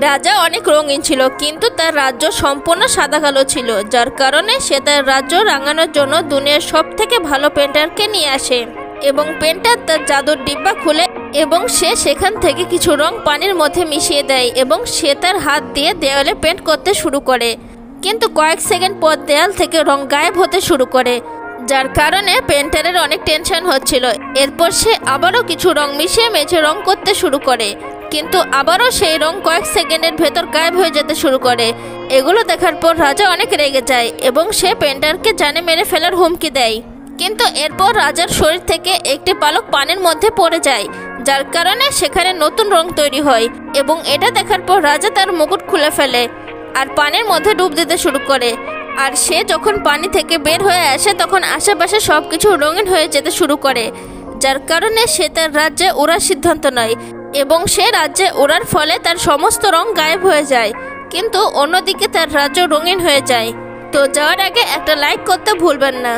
রাজা অনেক রঙিন ছিল, কিন্তু তার রাজ্য সম্পূর্ণ সাদা কালো ছিল, যার কারণে সে তার রাজ্য রাঙানোর জন্য দুনিয়ার সব থেকে ভালো পেন্টারকে নিয়ে আসে। এবং পেন্টার তার জাদুর ডিব্বা খুলে এবং সে সেখান থেকে কিছু রং পানির মধ্যে মিশিয়ে দেয় এবং সে তার হাত দিয়ে দেওয়ালে পেন্ট করতে শুরু করে। কিন্তু কয়েক সেকেন্ড পর দেয়াল থেকে রং গায়েব হতে শুরু করে, যার কারণে পেন্টারের অনেক টেনশন হচ্ছিল। এরপর সে আবারও কিছু রং মিশিয়ে মেঝে রং করতে শুরু করে, কিন্তু আবারও সেই রং কয়েক সেকেন্ডের ভেতর গায়েব হয়ে যেতে শুরু করে। এগুলো দেখার পর রাজা অনেক রেগে যায় এবং সে পেন্টারকে জানে মেরে ফেলার হুমকি দেয়। কিন্তু এরপর রাজার শরীর থেকে একটি পালক পানির মধ্যে পড়ে যায়, যার কারণে সেখানে নতুন রং তৈরি হয়। এবং এটা দেখার পর রাজা তার মুকুট খুলে ফেলে আর পানির মধ্যে ডুব দিতে শুরু করে। আর সে যখন পানি থেকে বের হয়ে আসে তখন আশেপাশে সবকিছু রঙিন হয়ে যেতে শুরু করে, যার কারণে সে তার রাজ্যে ওড়ার সিদ্ধান্ত নেয় এবং সে রাজ্যে ওড়ার ফলে তার সমস্ত রং গায়েব হয়ে যায়। কিন্তু অন্যদিকে তার রাজ্য রঙিন হয়ে যায়। তো যাওয়ার আগে একটা লাইক করতে ভুলবেন না।